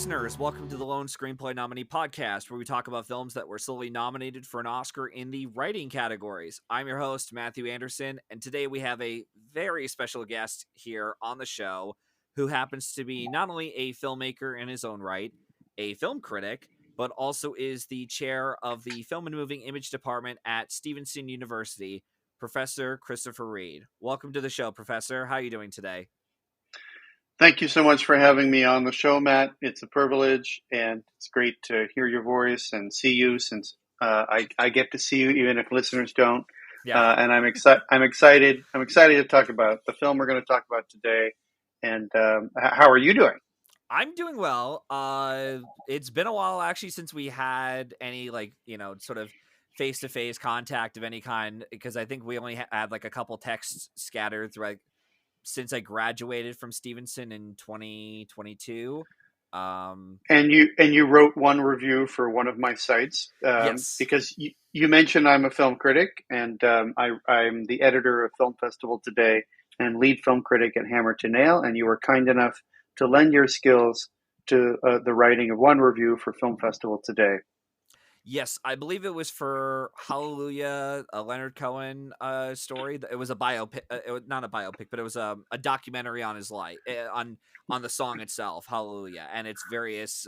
listeners, welcome to the Lone Screenplay Nominee Podcast, where we talk about films that were solely nominated for an Oscar in the writing categories. I'm your host, Matthew Anderson, and today we have a very special guest here on the show who happens to be not only a filmmaker in his own right, a film critic, but also is the chair of the Film and Moving Image Department at Stevenson University, Professor Christopher Reed. Welcome to the show, Professor. How are you doing today? Thank you so much for having me on the show, Matt. It's a privilege, and it's great to hear your voice and see you. Since I get to see you, even if listeners don't. Yeah. And I'm excited. I'm excited to talk about the film we're going to talk about today. And how are you doing? I'm doing well. It's been a while actually since we had any sort of face-to-face contact of any kind, because I think we only had like a couple texts scattered through since I graduated from Stevenson in 2022. And you wrote one review for one of my sites, Yes. because you mentioned I'm a film critic, and I'm the editor of Film Festival Today and lead film critic at Hammer to Nail, and you were kind enough to lend your skills to the writing of one review for Film Festival Today. Yes, I believe it was for Hallelujah, a Leonard Cohen story. It was a biopic, not a biopic, but it was a documentary on his life, on the song itself, Hallelujah, and its various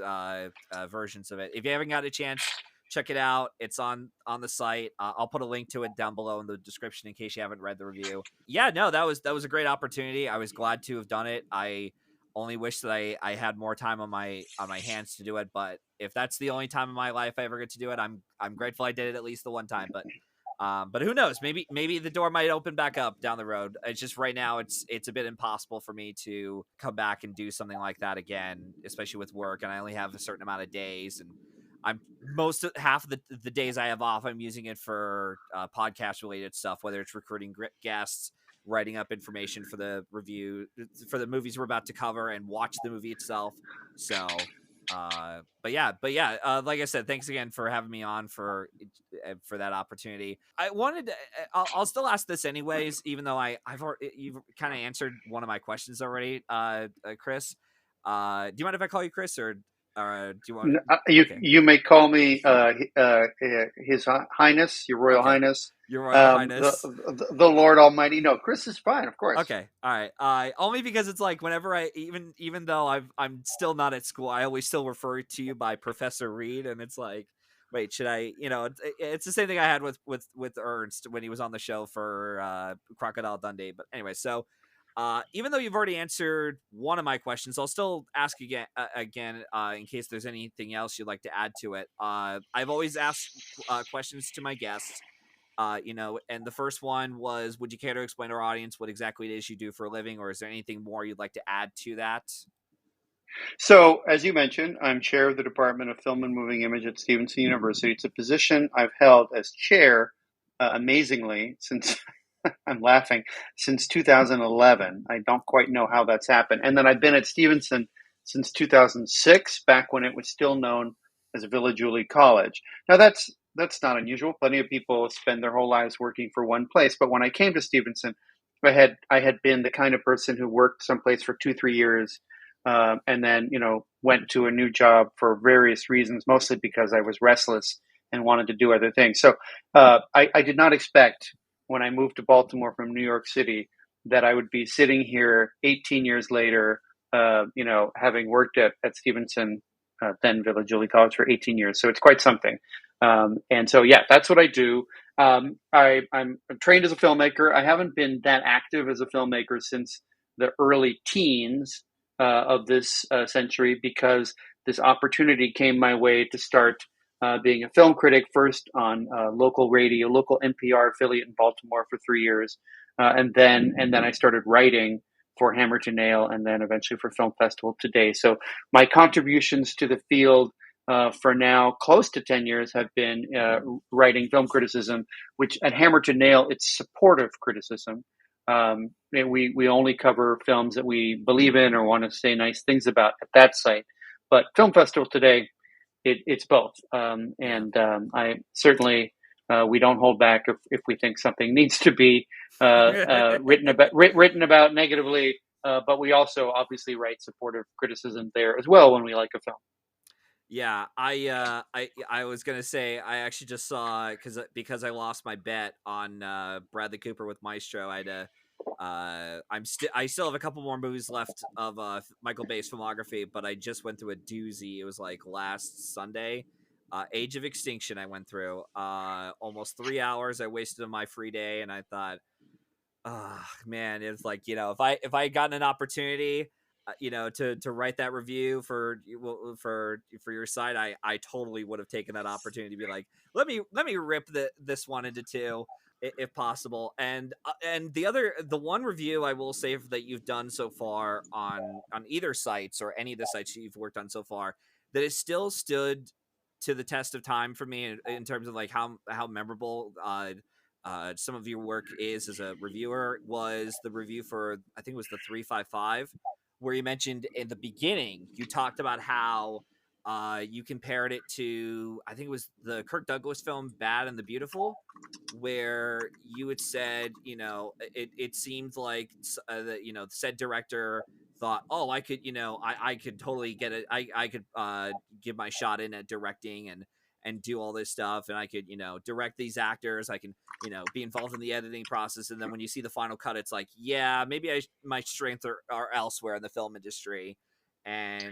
versions of it. If you haven't got a chance, check it out. It's on the site. I'll put a link to it down below in the description in case you haven't read the review. Yeah, no, that was a great opportunity. I was glad to have done it. I only wish that I had more time on my hands to do it, but if that's the only time in my life I ever get to do it, I'm grateful I did it at least the one time. But who knows? Maybe the door might open back up down the road. It's just right now it's a bit impossible for me to come back and do something like that again, especially with work, and I only have a certain amount of days, and I'm half of the days I have off, I'm using it for podcast related stuff, whether it's recruiting guests, writing up information for the review for the movies we're about to cover, and watch the movie itself. So but yeah, like I said, thanks again for having me on for that opportunity. I wanted to, I'll still ask this anyways, even though you've kind of answered one of my questions already, Chris. Do you mind if I call you Chris, or do you want okay. You may call me His Highness, Your Royal Highness, Your Royal Highness, the Lord Almighty. No, Chris is fine, of course. Okay, all right. Only because it's like whenever I even though I'm still not at school, I always still refer to you by Professor Reed, and it's like, wait, should I? It's the same thing I had with Ernst when he was on the show for Crocodile Dundee. But anyway, so even though you've already answered one of my questions, I'll still ask again in case there's anything else you'd like to add to it. I've always asked questions to my guests. And the first one was, would you care to explain to our audience what exactly it is you do for a living, or is there anything more you'd like to add to that? So, as you mentioned, I'm chair of the Department of Film and Moving Image at Stevenson University. It's a position I've held as chair, amazingly, since I'm laughing, since 2011. I don't quite know how that's happened. And then I've been at Stevenson since 2006, back when it was still known as Villa Julie College. Now, that's not unusual. Plenty of people spend their whole lives working for one place. But when I came to Stevenson, I had been the kind of person who worked someplace for 2-3 years, and then went to a new job for various reasons, mostly because I was restless and wanted to do other things. So I did not expect, when I moved to Baltimore from New York City, that I would be sitting here 18 years later, having worked at Stevenson, then Villa Julie College, for 18 years. So it's quite something. And so, yeah, that's what I do. I'm trained as a filmmaker. I haven't been that active as a filmmaker since the early teens of this century, because this opportunity came my way to start being a film critic, first on local radio, local NPR affiliate in Baltimore for 3 years. And then I started writing for Hammer to Nail, and then eventually for Film Festival Today. So my contributions to the field for now close to 10 years have been writing film criticism, which at Hammer to Nail, it's supportive criticism. We only cover films that we believe in or want to say nice things about at that site. But Film Festival Today, it's both. I certainly, we don't hold back if we think something needs to be written about negatively. but we also obviously write supportive criticism there as well when we like a film. Yeah, I was gonna say I actually just saw because I lost my bet on Bradley Cooper with Maestro. I had to I still have a couple more movies left of Michael Bay's filmography, but I just went through a doozy. It was like last Sunday. Age of Extinction I went through. Almost 3 hours I wasted on my free day, and I thought, oh man, it's like, if I had gotten an opportunity, to write that review for your site, I totally would have taken that opportunity to be like, let me rip this one into two, if possible. And the one review I will say that you've done so far on either sites or any of the sites that you've worked on so far, that has still stood to the test of time for me in terms of like how memorable some of your work is as a reviewer, was the review for, I think it was the 355, where you mentioned in the beginning, you talked about how you compared it to, I think it was the Kirk Douglas film Bad and the Beautiful, where you had said, it seemed like the said director thought, oh, I could, I could totally get it. I could give my shot in at directing and do all this stuff, and I could, direct these actors. I can, be involved in the editing process. And then when you see the final cut, it's like, yeah, maybe my strengths are elsewhere in the film industry. And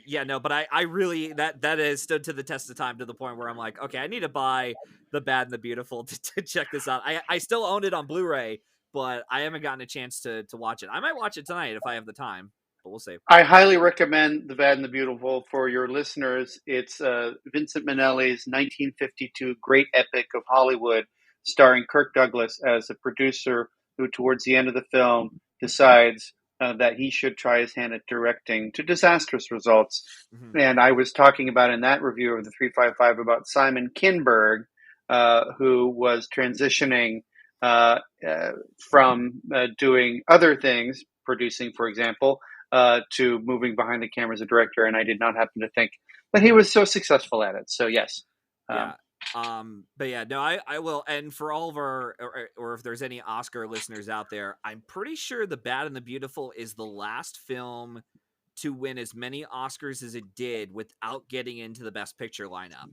yeah, no, but I really, that has stood to the test of time, to the point where I'm like, okay, I need to buy The Bad and the Beautiful to check this out. I still own it on Blu-ray, but I haven't gotten a chance to watch it. I might watch it tonight if I have the time, but we'll see. I highly recommend The Bad and the Beautiful for your listeners. It's Vincent Minnelli's 1952 great epic of Hollywood, starring Kirk Douglas as a producer who, towards the end of the film, decides that he should try his hand at directing, to disastrous results. Mm-hmm. And I was talking about in that review of the 355 about Simon Kinberg, who was transitioning from doing other things, producing, for example, to moving behind the camera as a director, and I did not happen to think that he was so successful at it. So yes. Yeah. But yeah, no, I will. And for all of our, or if there's any Oscar listeners out there, I'm pretty sure The Bad and the Beautiful is the last film to win as many Oscars as it did without getting into the Best Picture lineup.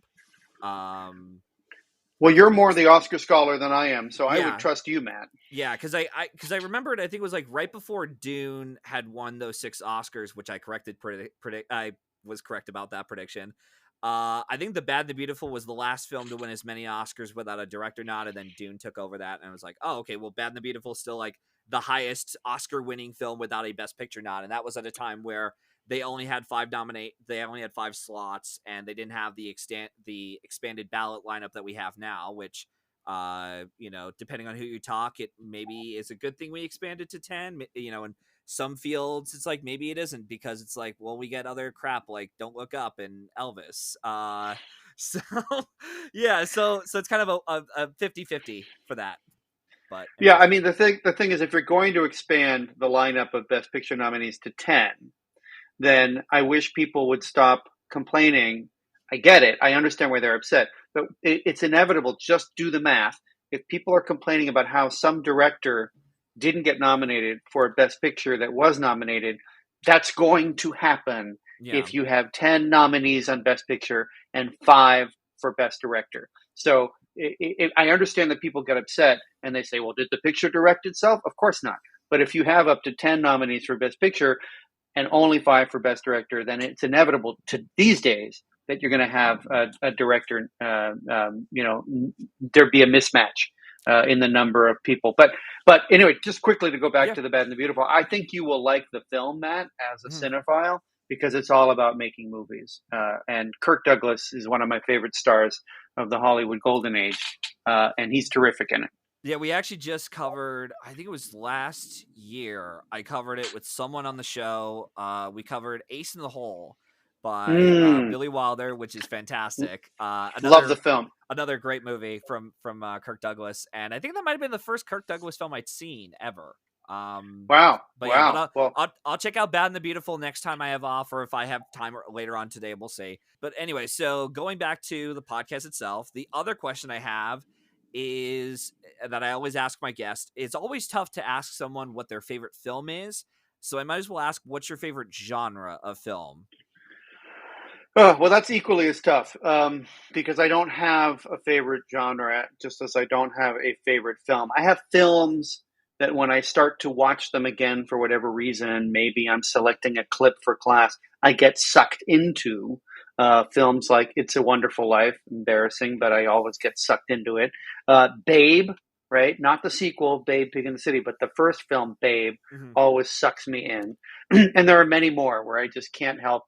Well, I you're think it more was, the Oscar scholar than I am, so I would yeah, trust you, Matt. yeah, because I remembered, I think it was like right before Dune had won those 6 Oscars, which I corrected. I was correct about that prediction. I think The Bad and the Beautiful was the last film to win as many Oscars without a director nod, and then Dune took over that, and I was like, oh, okay, well, Bad and the Beautiful is still like the highest Oscar-winning film without a Best Picture nod, and that was at a time where they only had 5 slots, and they didn't have the expanded ballot lineup that we have now, which depending on who you talk, it maybe is a good thing we expanded to 10, in some fields it's like maybe it isn't, because it's like, well, we get other crap like Don't Look Up and Elvis, so yeah, so it's kind of a 50-50 for that. But Yeah, I anyways, mean the thing is, if you're going to expand the lineup of Best Picture nominees to 10, then I wish people would stop complaining. I get it. I understand why they're upset, but it's inevitable. Just do the math. If people are complaining about how some director didn't get nominated for a Best Picture that was nominated, that's going to happen yeah, if you have 10 nominees on Best Picture and 5 for Best Director. So I understand that people get upset and they say, well, did the picture direct itself? Of course not. But if you have up to 10 nominees for Best Picture and only 5 for Best Director, then it's inevitable to these days that you're going to have a director, there be a mismatch in the number of people. But anyway, just quickly to go back yeah. to The Bad and the Beautiful, I think you will like the film, Matt, as a Mhm. cinephile, because it's all about making movies. And Kirk Douglas is one of my favorite stars of the Hollywood Golden Age, and he's terrific in it. Yeah, we actually just covered, I think it was last year, I covered it with someone on the show. We covered Ace in the Hole by Mm, Billy Wilder, which is fantastic. love the film. Another great movie from Kirk Douglas, and I think that might have been the first Kirk Douglas film I'd seen ever. Wow. But yeah, but Wow. Well, I'll check out Bad and the Beautiful next time I have off, or if I have time later on today, we'll see. But anyway, so going back to the podcast itself, the other question I have is that I always ask my guests. It's always tough to ask someone what their favorite film is, so I might as well ask, what's your favorite genre of film? Oh, well, that's equally as tough because I don't have a favorite genre, just as I don't have a favorite film. I have films that when I start to watch them again for whatever reason, maybe I'm selecting a clip for class, I get sucked into films like It's a Wonderful Life, embarrassing, but I always get sucked into it. Babe, right? Not the sequel, Babe, Pig in the City, but the first film, Babe, Mhm. always sucks me in. And there are many more where I just can't help.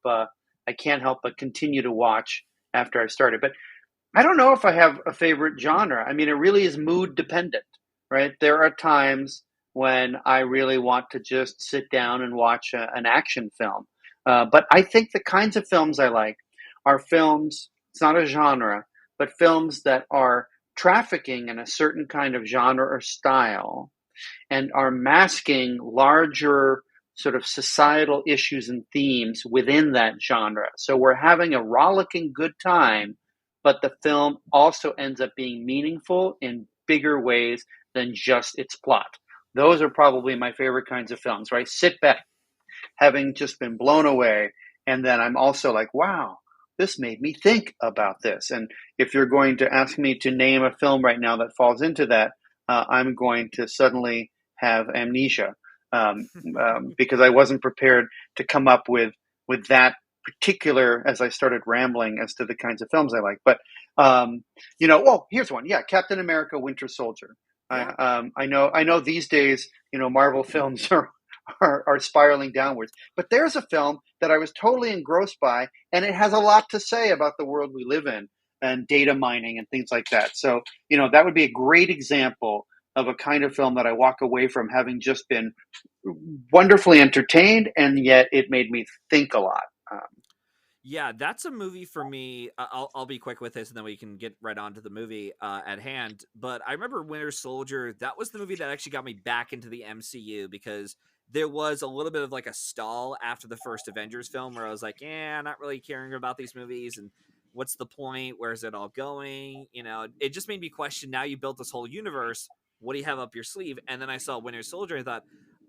I can't help but continue to watch after I've started. But I don't know if I have a favorite genre. I mean, it really is mood dependent, right? There are times when I really want to just sit down and watch an action film. But I think the kinds of films I like are films, it's not a genre, but films that are trafficking in a certain kind of genre or style and are masking larger sort of societal issues and themes within that genre. So we're having a rollicking good time, but the film also ends up being meaningful in bigger ways than just its plot. Those are probably my favorite kinds of films, right? Sit back, having just been blown away, and then I'm also like, wow, this made me think about this. And if you're going to ask me to name a film right now that falls into that, I'm going to suddenly have amnesia because I wasn't prepared to come up with that particular as I started rambling as to the kinds of films I like. But oh, here's one. Yeah, Captain America: Winter Soldier. Yeah. I know these days, Marvel films are spiraling downwards. But there's a film that I was totally engrossed by, and it has a lot to say about the world we live in and data mining and things like that. So, that would be a great example of a kind of film that I walk away from having just been wonderfully entertained, and yet it made me think a lot. Um, Yeah, that's a movie for me. I'll be quick with this, and then we can get right on to the movie at hand. But I remember Winter Soldier. That was the movie that actually got me back into the MCU because there was a little bit of like a stall after the first Avengers film where I was like, yeah, I'm not really caring about these movies, and what's the point? Where's it all going? It just made me question. Now you built this whole universe. What do you have up your sleeve? And then I saw Winter Soldier and thought,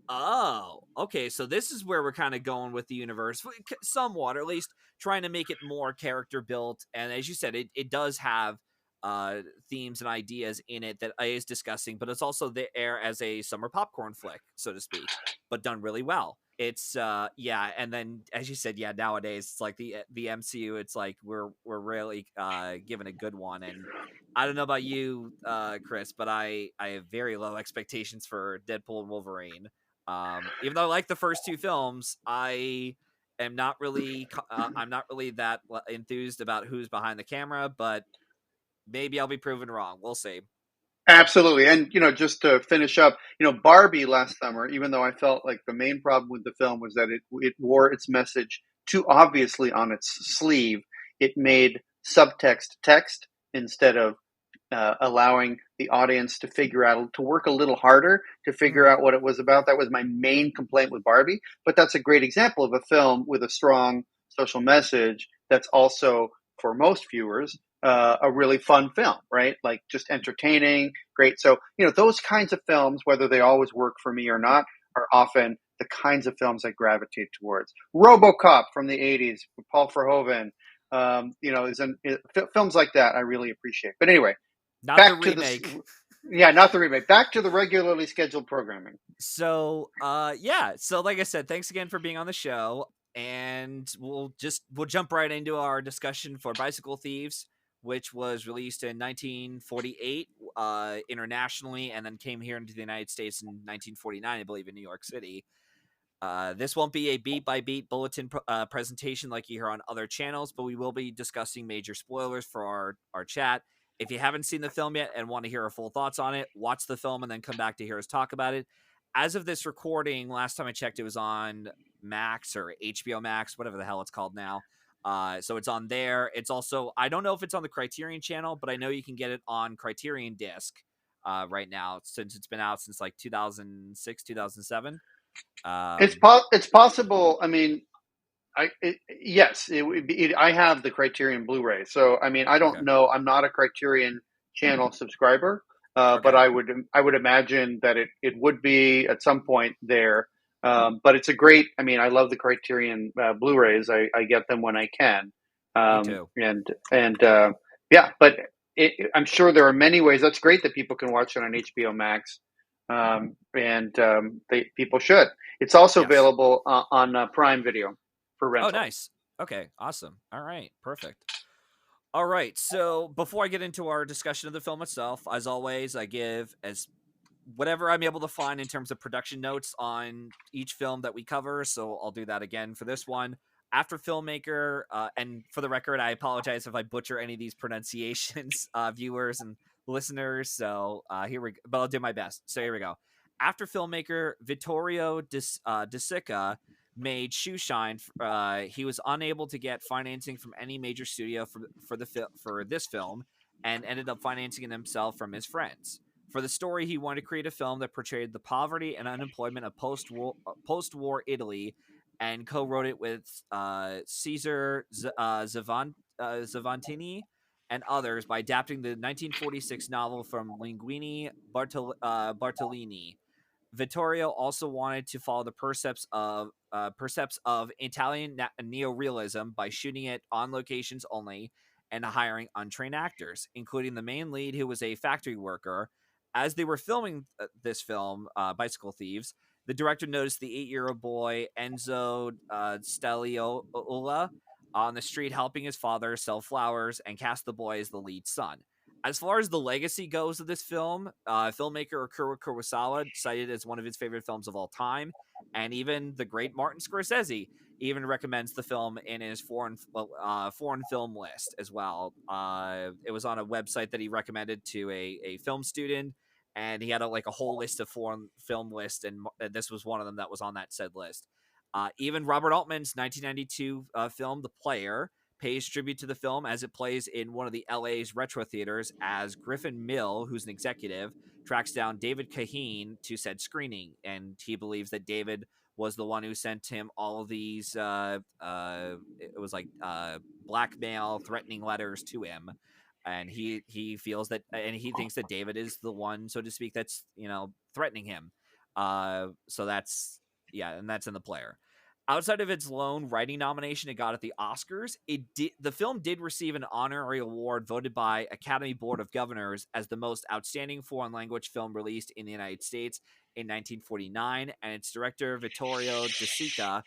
oh, okay. So this is where we're kind of going with the universe, somewhat, or at least trying to make it more character built. And as you said, it does have themes and ideas in it that is discussing, but it's also there as a summer popcorn flick, so to speak, but done really well. It's yeah, and then as you said, yeah, nowadays it's like the MCU. It's like we're really given a good one, and I don't know about you, Chris, but I have very low expectations for Deadpool and Wolverine. Even though I like the first two films, I'm not really that enthused about who's behind the camera, but maybe I'll be proven wrong. We'll see. Absolutely. And, just to finish up, Barbie last summer, even though I felt like the main problem with the film was that it wore its message too obviously on its sleeve, it made subtext text instead of allowing the audience to to work a little harder to figure Mhm. out what it was about. That was my main complaint with Barbie. But that's a great example of a film with a strong social message that's also, for most viewers, a really fun film, right? Like just entertaining, great. So, those kinds of films, whether they always work for me or not, are often the kinds of films I gravitate towards. RoboCop from the 80s, Paul Verhoeven, films like that I really appreciate. But anyway, Not the back to this. remake. Yeah, not the remake. Back to the regularly scheduled programming. So, yeah. So, like I said, thanks again for being on the show, and we'll jump right into our discussion for Bicycle Thieves, which was released in 1948 internationally, and then came here into the United States in 1949, I believe, in New York City. This won't be a beat by beat bulletin presentation like you hear on other channels, but we will be discussing major spoilers for our chat. If you haven't seen the film yet and want to hear our full thoughts on it, watch the film and then come back to hear us talk about it. As of this recording, last time I checked, it was on Max or HBO Max, whatever the hell it's called now. So it's on there. It's also, I don't know if it's on the Criterion channel, but I know you can get it on Criterion Disc right now since it's been out since like 2006, 2007. It's possible. I mean, yes, it would be. I have the Criterion Blu-ray, so I mean, I don't Okay. know. I'm not a Criterion channel subscriber, but Okay. I would imagine that it would be at some point there. But it's a great. I mean, I love the Criterion Blu-rays. I get them when I can, Me too. and yeah. But I'm sure there are many ways. That's great that people can watch it on HBO Max, and people should. It's also Yes. available on Prime Video for Oh, rental. nice. Okay, awesome. All right, perfect. All right, so before I get into our discussion of the film itself, as always, I give as whatever I'm able to find in terms of production notes on each film that we cover. So I'll do that again for this one. After filmmaker, and for the record, I apologize if I butcher any of these pronunciations, viewers and listeners. So here we go, but I'll do my best. So here we go. After filmmaker Vittorio De Sica made Shoeshine, he was unable to get financing from any major studio for this film, and ended up financing it himself from his friends. For the story, he wanted to create a film that portrayed the poverty and unemployment of post-war Italy, and co-wrote it with Caesar Zavantini and others by adapting the 1946 novel from Linguini Bartolini. Vittorio also wanted to follow the percepts of Italian neorealism by shooting it on locations only and hiring untrained actors, including the main lead, who was a factory worker. As they were filming this film, Bicycle Thieves, the director noticed the 8-year-old boy Enzo Steliola on the street helping his father sell flowers, and cast the boy as the lead son. As far as the legacy goes of this film, filmmaker Akira Kurosawa cited as one of his favorite films of all time, and even the great Martin Scorsese even recommends the film in his foreign film list as well. It was on a website that he recommended to a film student, and he had a whole list of foreign film lists, and this was one of them that was on that said list. Even Robert Altman's 1992 film, The Player, pays tribute to the film as it plays in one of the LA's retro theaters, as Griffin Mill, who's an executive, tracks down David Kahane to said screening, and he believes that David was the one who sent him all of these it was like blackmail threatening letters to him, and he feels that, and he thinks that David is the one, so to speak, that's threatening him. So that's, yeah, and that's in The Player. Outside of its lone writing nomination it got at the Oscars, the film did receive an honorary award voted by Academy Board of Governors as the most outstanding foreign language film released in the United States in 1949, and its director Vittorio De Sica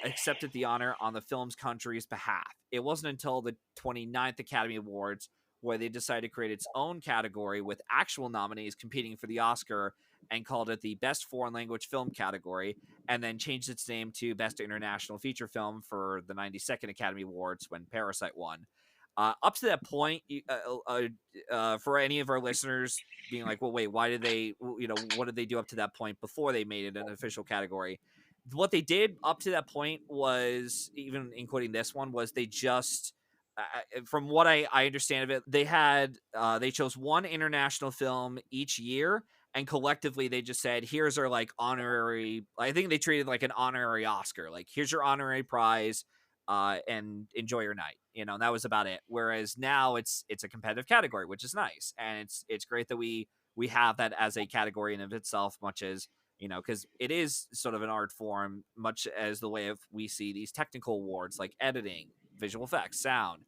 accepted the honor on the film's country's behalf. It wasn't until the 29th Academy Awards where they decided to create its own category with actual nominees competing for the Oscar, and called it the Best Foreign Language Film category, and then changed its name to Best International Feature Film for the 92nd Academy Awards when Parasite won. Up to that point, for any of our listeners being like, well, wait, why did they, what did they do up to that point before they made it an official category? What they did up to that point was, even including this one, was they just from what I understand of it, they chose one international film each year, and collectively they just said, here's our honorary, I think they treated like an honorary Oscar, like here's your honorary prize, and enjoy your night, and that was about it. Whereas now it's a competitive category, which is nice, and it's great that we have that as a category in of itself, much as because it is sort of an art form, much as the way of we see these technical awards like editing, visual effects, sound.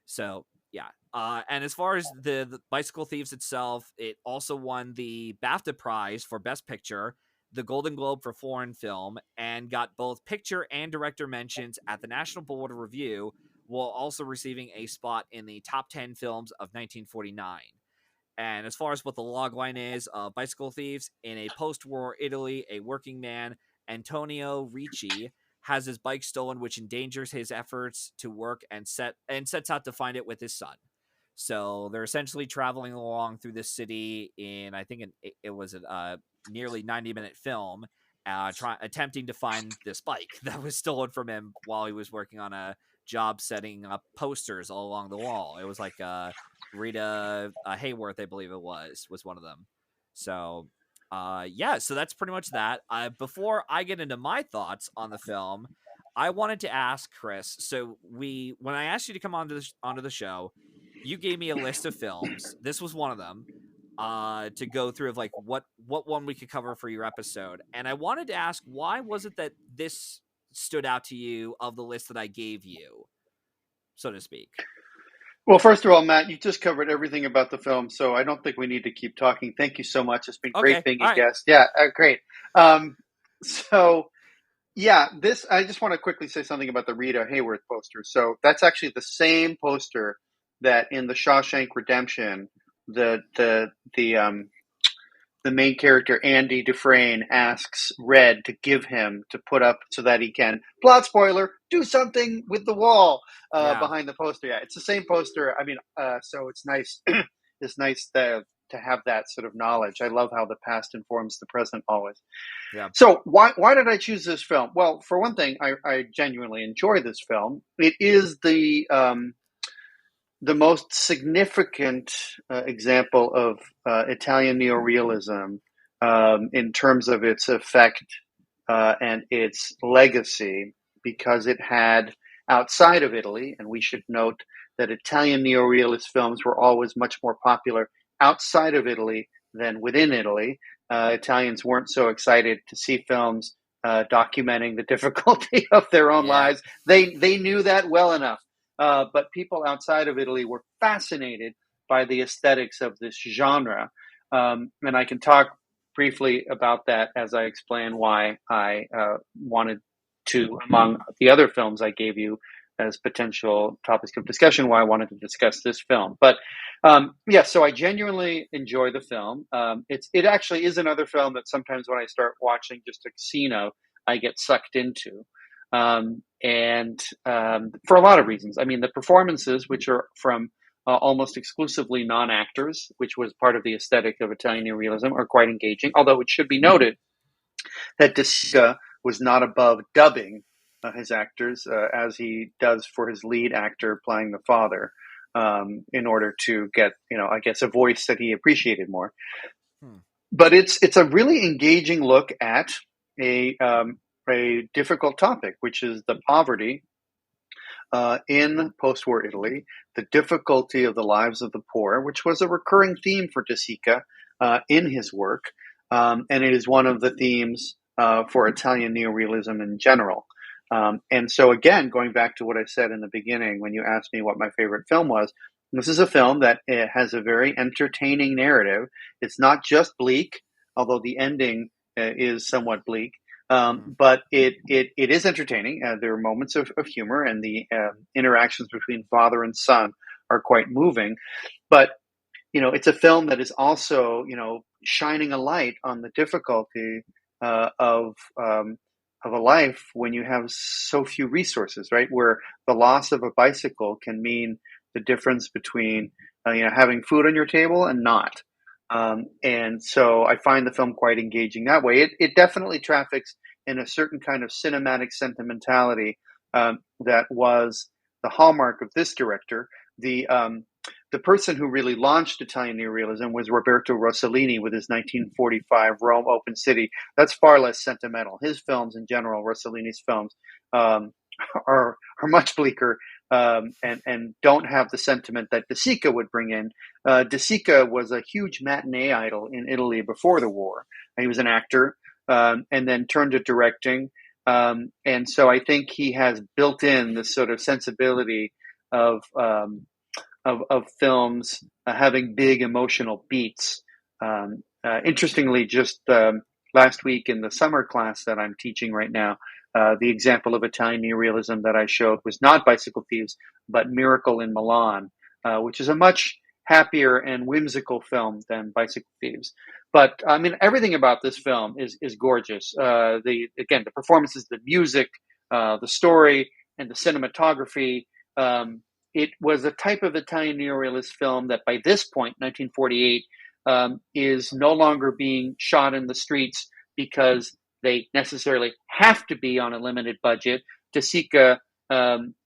So yeah. And as far as the Bicycle Thieves itself, it also won the BAFTA Prize for Best Picture, the Golden Globe for Foreign Film, and got both picture and director mentions at the National Board of Review, while also receiving a spot in the top 10 films of 1949. And as far as what the logline is, Bicycle Thieves, in a post-war Italy, a working man, Antonio Ricci, has his bike stolen, which endangers his efforts to work, and sets out to find it with his son. So they're essentially traveling along through this city in, I think it was a nearly 90-minute film, attempting to find this bike that was stolen from him while he was working on a job setting up posters all along the wall. It was like Rita Hayworth, I believe it was one of them. So, yeah, so that's pretty much that. Before I get into my thoughts on the film, I wanted to ask Chris. So when I asked you to come onto the show, you gave me a list of films. This was one of them. To go through of like what one we could cover for your episode. And I wanted to ask, why was it that this stood out to you of the list that I gave you, so to speak? Well, first of all, Matt, you just covered everything about the film, so I don't think we need to keep talking. Thank you so much. It's been great Okay. being All a right. guest. Yeah, great. Um, so, yeah, this I just want to quickly say something about the Rita Hayworth poster. So that's actually the same poster that in the Shawshank Redemption, the the main character Andy Dufresne asks Red to give him to put up so that he can, plot spoiler, do something with the wall Yeah. behind the poster. Yeah, it's the same poster. I mean, so it's nice. It's nice to have that sort of knowledge. I love how the past informs the present always. Yeah. So why did I choose this film? Well, for one thing, I genuinely enjoy this film. It is the most significant example of Italian neorealism in terms of its effect and its legacy, because it had outside of Italy, and we should note that Italian neorealist films were always much more popular outside of Italy than within Italy. Italians weren't so excited to see films documenting the difficulty of their own Yeah. lives. They knew that well enough. But people outside of Italy were fascinated by the aesthetics of this genre. And I can talk briefly about that as I explain why I wanted to, among the other films I gave you as potential topics of discussion, why I wanted to discuss this film. But yeah, so I genuinely enjoy the film. It actually is another film that sometimes when I start watching just a casino, I get sucked into. And for a lot of reasons. I mean, the performances, which are from almost exclusively non-actors, which was part of the aesthetic of Italian neorealism, are quite engaging. Although it should be noted that De Sica was not above dubbing his actors as he does for his lead actor playing the father, in order to get, I guess, a voice that he appreciated more. Hmm. But it's a really engaging look at a difficult topic, which is the poverty in post-war Italy, the difficulty of the lives of the poor, which was a recurring theme for De Sica in his work, and it is one of the themes for Italian neorealism in general. And so, again, going back to what I said in the beginning when you asked me what my favorite film was, this is a film that has a very entertaining narrative. It's not just bleak, although the ending is somewhat bleak. Hmm. But it is entertaining. There are moments of humor, and the interactions between father and son are quite moving. But it's a film that is also shining a light on the difficulty of a life when you have so few resources, right? Where the loss of a bicycle can mean the difference between having food on your table and not. And so I find the film quite engaging that way. It definitely traffics in a certain kind of cinematic sentimentality that was the hallmark of this director. The person who really launched Italian neorealism was Roberto Rossellini with his 1945 Rome Open City. That's far less sentimental. His films in general, Rossellini's films, um, are much bleaker and don't have the sentiment that De Sica would bring in. De Sica was a huge matinee idol in Italy before the war. He was an actor and then turned to directing. And so I think he has built in this sort of sensibility of of films having big emotional beats. Interestingly, just last week in the summer class that I'm teaching right now, the example of Italian neorealism that I showed was not Bicycle Thieves, but Miracle in Milan, which is a much happier and whimsical film than Bicycle Thieves. But I mean, everything about this film is gorgeous. The performances, the music, the story, and the cinematography. It was a type of Italian neorealist film that by this point, 1948, is no longer being shot in the streets because they necessarily have to be on a limited budget. De Sica,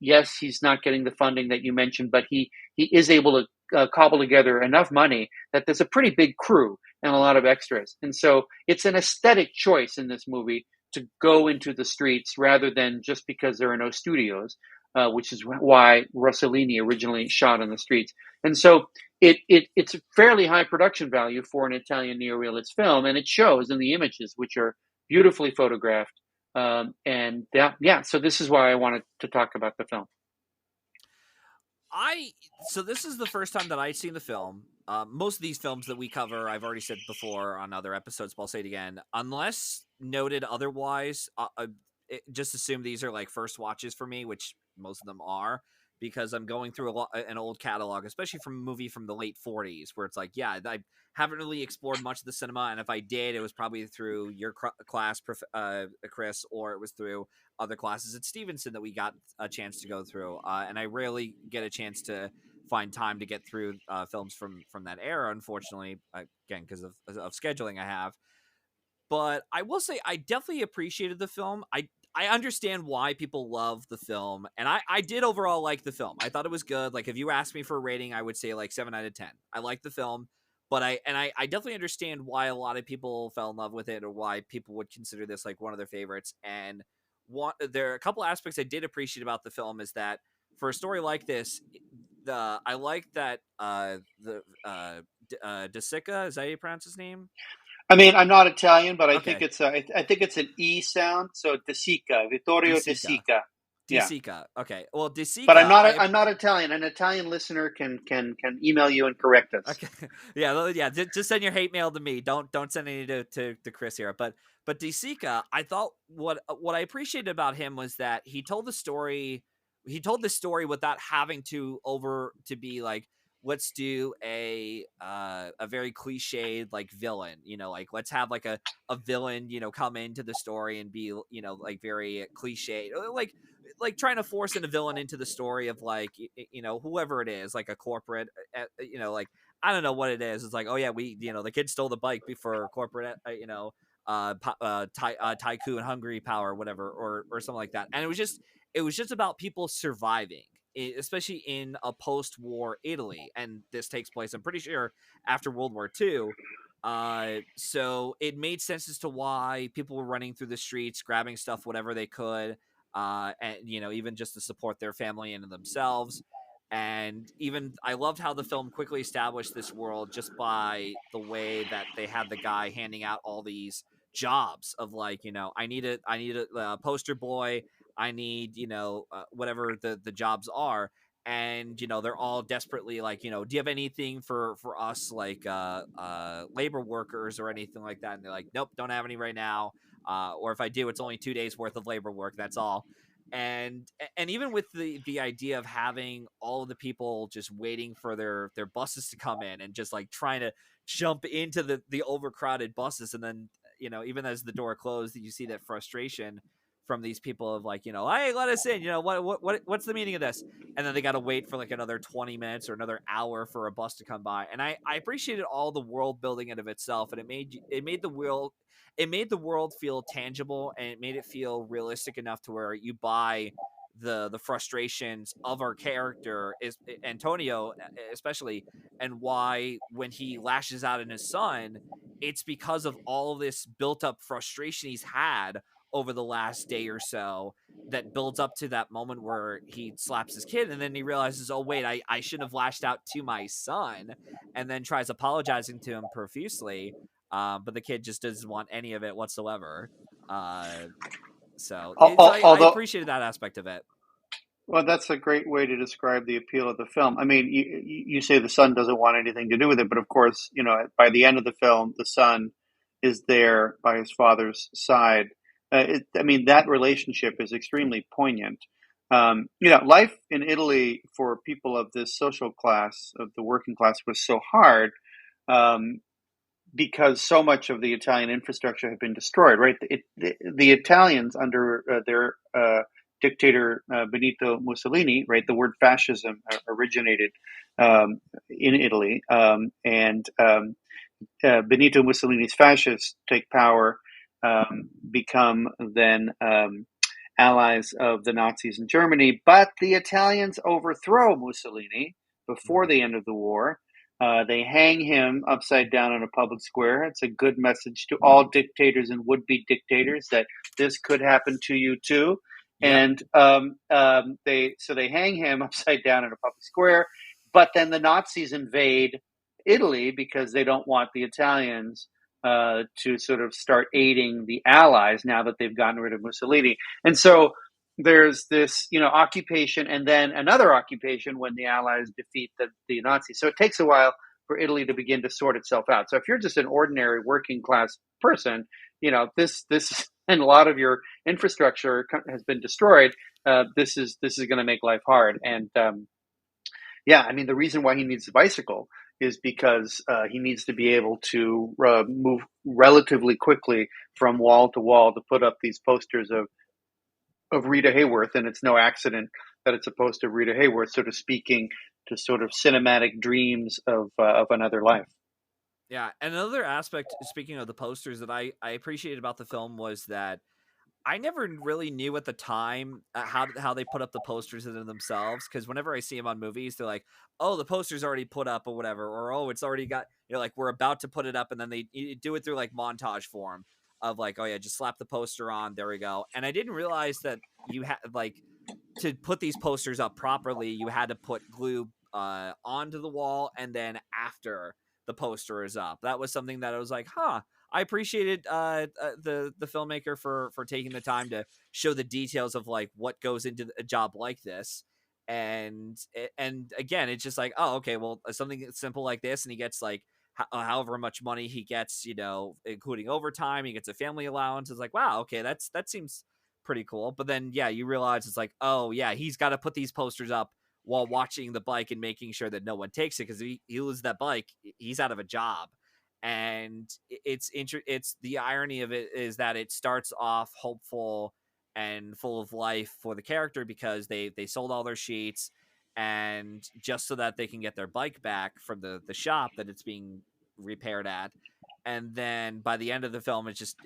yes, he's not getting the funding that you mentioned, but he is able to cobble together enough money that there's a pretty big crew and a lot of extras. And so it's an aesthetic choice in this movie to go into the streets rather than just because there are no studios. which is why Rossellini originally shot on the streets. And so it's a fairly high production value for an Italian neorealist film, and it shows in the images, which are beautifully photographed. And yeah, so this is why I wanted to talk about the film. I so this is the first time that I'd seen the film. Most of these films that we cover, I've already said before on other episodes, but I'll say it again. Unless noted otherwise, just assume these are like first watches for me, which most of them are, because I'm going through an old catalog, especially from a movie from the late '40s, where it's like, yeah, I haven't really explored much of the cinema, and if I did, it was probably through your class, Chris, or it was through other classes at Stevenson that we got a chance to go through. And I rarely get a chance to find time to get through films from that era, unfortunately, again, because of scheduling I have. But I will say I definitely appreciated the film. I understand why people love the film, and I did overall like the film. I thought it was good. Like, if you asked me for a rating, I would say like 7 out of 10. I like the film, but I definitely understand why a lot of people fell in love with it, or why people would consider this like one of their favorites. And there are a couple aspects I did appreciate about the film is that for a story like this, I like that De Sica, is that how you pronounce his name? I mean, I'm not Italian, but Okay, I think it's an E sound. So De Sica, De Vittorio De Sica. Sica. De Yeah, Sica. Okay. Well, De but Sica, I I'm not Italian. An Italian listener can email you and correct us. okay. Yeah. Just send your hate mail to me. Don't send any to Chris here. But De Sica, I thought what I appreciated about him was that he told the story. He told the story without having to be like, let's do a very cliched like villain. Like, let's have like a villain come into the story and be like very cliche, like trying to force in a villain into the story of like whoever it is, like a corporate, like I don't know what it is. It's like, oh yeah, the kid stole the bike before corporate, tycoon hungry power, whatever, or something like that. And it was just about people surviving, especially in a post-war Italy, and this takes place, I'm pretty sure, after World War II. So it made sense as to why people were running through the streets, grabbing stuff, whatever they could, and even just to support their family and themselves. And even I loved how the film quickly established this world just by the way that they had the guy handing out all these jobs of like, I need a poster boy, I need whatever the jobs are. And they're all desperately like, do you have anything for us, like labor workers or anything like that? And they're like, nope, don't have any right now. Or if I do, it's only 2 days worth of labor work, that's all. And even with the idea of having all of the people just waiting for their buses to come in and just like trying to jump into the overcrowded buses, and then even as the door closed, you see that frustration from these people of like, hey, let us in, what's the meaning of this? And then they got to wait for like another 20 minutes or another hour for a bus to come by. And I appreciated all the world building in of itself, and it made the world feel tangible, and it made it feel realistic enough to where you buy the frustrations of our character is Antonio, especially, and why when he lashes out at his son, it's because of all this built up frustration he's had over the last day or so, that builds up to that moment where he slaps his kid, and then he realizes, oh wait, I shouldn't have lashed out to my son, and then tries apologizing to him profusely. But the kid just doesn't want any of it whatsoever. Uh, so I Although, appreciated that aspect of it. well, that's a great way to describe the appeal of the film. I mean, you say the son doesn't want anything to do with it, but of course, by the end of the film, the son is there by his father's side. I mean, that relationship is extremely poignant. Life in Italy for people of this social class, of the working class, was so hard. Um, because so much of the Italian infrastructure had been destroyed, right? The Italians under their dictator Benito Mussolini, right? The word fascism originated in Italy, and Benito Mussolini's fascists take power, become then allies of the Nazis in Germany, but the Italians overthrow Mussolini before Mhm. the end of the war. They hang him upside down in a public square. It's a good message to all dictators and would-be dictators that this could happen to you too. Yep. and they hang him upside down in a public square. But then the Nazis invade Italy because they don't want the Italians to sort of start aiding the Allies now that they've gotten rid of Mussolini. And so there's this, occupation and then another occupation when the Allies defeat the Nazis. So it takes a while for Italy to begin to sort itself out. So if you're just an ordinary working class person, this and a lot of your infrastructure has been destroyed. This is going to make life hard. And yeah, I mean, the reason why he needs the bicycle is because he needs to be able to move relatively quickly from wall to wall to put up these posters of Rita Hayworth, and it's no accident that it's a poster of Rita Hayworth, sort of speaking to sort of cinematic dreams of another life. Yeah, and another aspect, speaking of the posters, that I appreciated about the film was that I never really knew at the time how they put up the posters in themselves, because whenever I see them on movies, they're like, "Oh, the poster's already put up," or whatever, or "Oh, it's already got," like, we're about to put it up, and then they do it through like montage form of like, "Oh yeah, just slap the poster on, there we go." And I didn't realize that you had like to put these posters up properly, you had to put glue onto the wall, and then after the poster is up. That was something that I was like, huh. I appreciated the filmmaker for taking the time to show the details of like what goes into a job like this. And again, it's just like, oh, okay, well, something simple like this, and he gets like however much money he gets, including overtime, he gets a family allowance. It's like, wow, okay, that seems pretty cool. But then, yeah, you realize it's like, oh yeah, he's got to put these posters up while watching the bike and making sure that no one takes it, because if he loses that bike, he's out of a job. And it's the irony of it is that it starts off hopeful and full of life for the character, because they sold all their sheets, and just so that they can get their bike back from the shop that it's being repaired at. And then by the end of the film, it's just,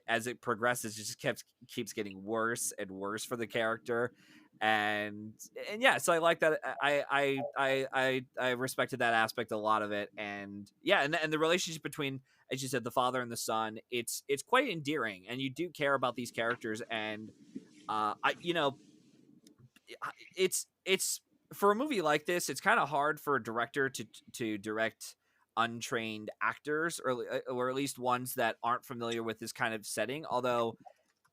as it progresses, it just keeps getting worse and worse for the character. And yeah, so I like that. I respected that aspect, a lot of it. And yeah, and the relationship between, as you said, the father and the son, it's quite endearing, and you do care about these characters. And I you know it's for a movie like this, it's kind of hard for a director to direct untrained actors, or at least ones that aren't familiar with this kind of setting. Although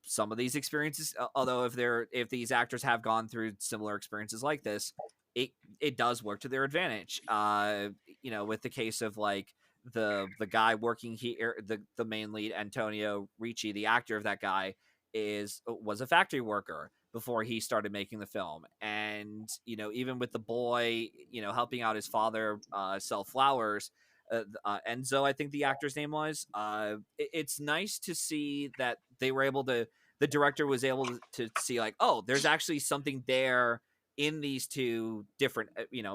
some of these experiences, although if these actors have gone through similar experiences like this, it does work to their advantage. With the case of like the guy working here, the main lead, Antonio Ricci, the actor of that guy, was a factory worker before he started making the film. And even with the boy, helping out his father sell flowers, Enzo, I think the actor's name was. It's nice to see that they were able to. The director was able to see like, oh, there's actually something there in these two different,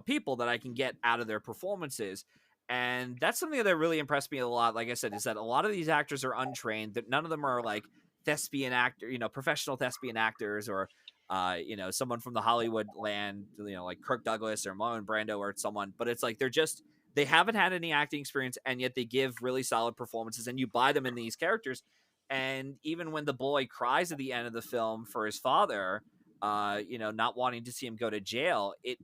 people that I can get out of their performances. And that's something that really impressed me a lot. Like I said, is that a lot of these actors are untrained. That none of them are like thespian actor, professional thespian actors, or someone from the Hollywood land, like Kirk Douglas or Marlon Brando or someone. But it's like they haven't had any acting experience, and yet they give really solid performances, and you buy them in these characters. And even when the boy cries at the end of the film for his father, not wanting to see him go to jail, it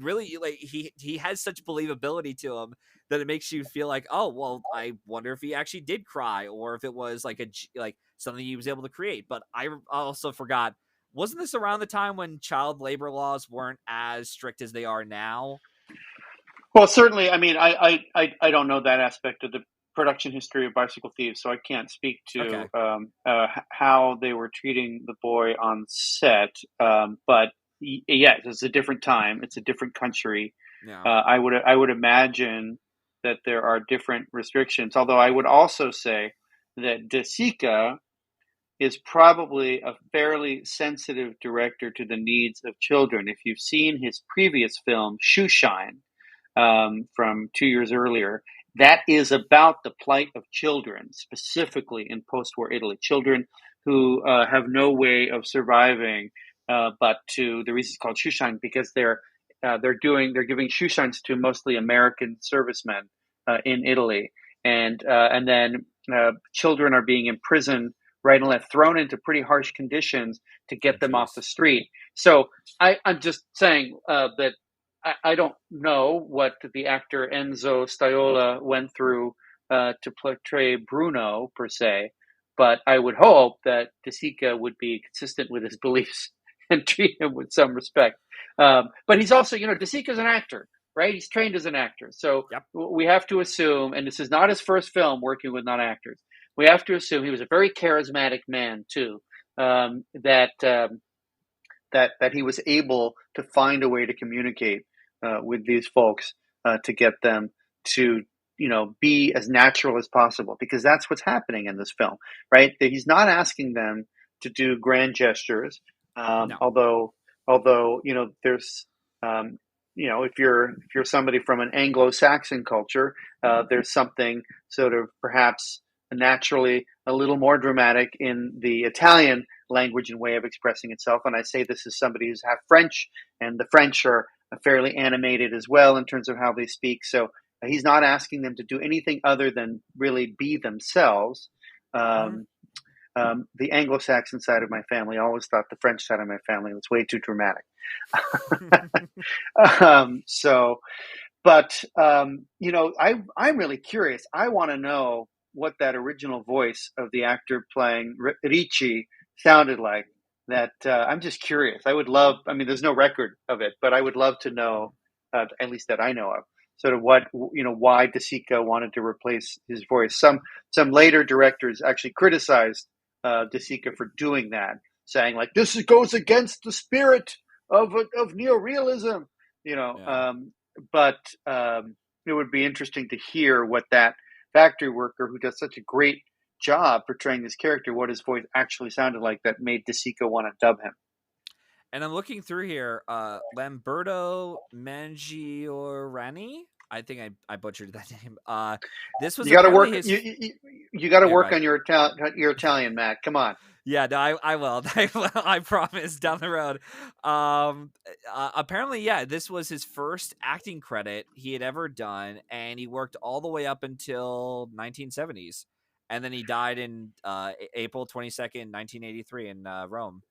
really, like, he has such believability to him that it makes you feel like, oh well, I wonder if he actually did cry, or if it was like like something he was able to create. But I also forgot, wasn't this around the time when child labor laws weren't as strict as they are now? Well, certainly. I mean, I don't know that aspect of the production history of Bicycle Thieves, so I can't speak to Okay. how they were treating the boy on set. But yes, it's a different time. It's a different country. Yeah. I would imagine that there are different restrictions. Although I would also say that De Sica is probably a fairly sensitive director to the needs of children. If you've seen his previous film, Shoeshine, from 2 years earlier, that is about the plight of children, specifically in post-war Italy. Children who have no way of surviving, but to the reason it's called shoeshine because they're giving shoeshines to mostly American servicemen in Italy, and then children are being imprisoned right, and thrown into pretty harsh conditions to Oh, get them off the jeez. street. So I'm just saying that I don't know what the actor Enzo Staiola went through to portray Bruno per se, but I would hope that De Sica would be consistent with his beliefs and treat him with some respect. But he's also, De Sica's an actor, right? He's trained as an actor, so Yep. we have to assume, and this is not his first film working with non-actors. We have to assume he was a very charismatic man too. That he was able to find a way to communicate with these folks to get them to be as natural as possible, because that's what's happening in this film, right? He's not asking them to do grand gestures, No. although there's if you're somebody from an Anglo-Saxon culture, there's something sort of perhaps naturally a little more dramatic in the Italian language and way of expressing itself. And I say this as somebody who's half French, and the French are fairly animated as well in terms of how they speak. So he's not asking them to do anything other than really be themselves. Hmm. The Anglo-Saxon side of my family always thought the French side of my family was way too dramatic. So, but I'm really curious. I want to know what that original voice of the actor playing Ricci sounded like. That I'm just curious. I would love. I mean, there's no record of it, but I would love to know, at least that I know of, sort of what why De Sica wanted to replace his voice. Some later directors actually criticized De Sica for doing that, saying like goes against the spirit of neorealism. You know, Yeah. um, but it would be interesting to hear what that factory worker who does such a great job portraying this character, what his voice actually sounded like that made De Sica want to dub him. And I'm looking through here. Lamberto Mangiorani. I think I butchered that name. This was You got to apparently work. his. You got to Yeah, go work ahead. on your Italian, Matt. Come on. Yeah, no, I will. I will. I promise. Down the road. Um, apparently, yeah, this was his first acting credit he had ever done, and he worked all the way up until 1970s, and then he died in April 22nd, 1983, in Rome.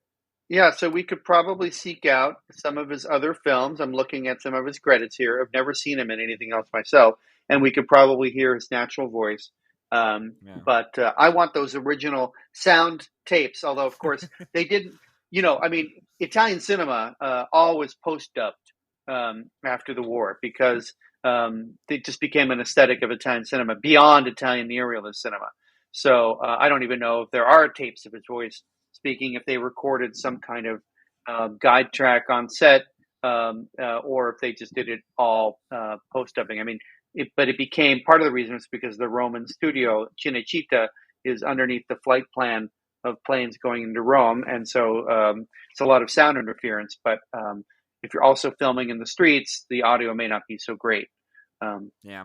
Yeah, so we could probably seek out some of his other films. I'm looking at some of his credits here. I've never seen him in anything else myself, and we could probably hear his natural voice. Yeah. But I want those original sound tapes. Although, of course, they didn't. I mean, Italian cinema always post dubbed after the war because it just became an aesthetic of Italian cinema beyond Italian neorealist cinema. So I don't even know if there are tapes of his voice speaking, if they recorded some kind of guide track on set, or if they just did it all post dubbing. I mean, but it became part of the reason was because the Roman studio Cinecittà is underneath the flight plan of planes going into Rome, and so it's a lot of sound interference. But if you're also filming in the streets, the audio may not be so great. Yeah.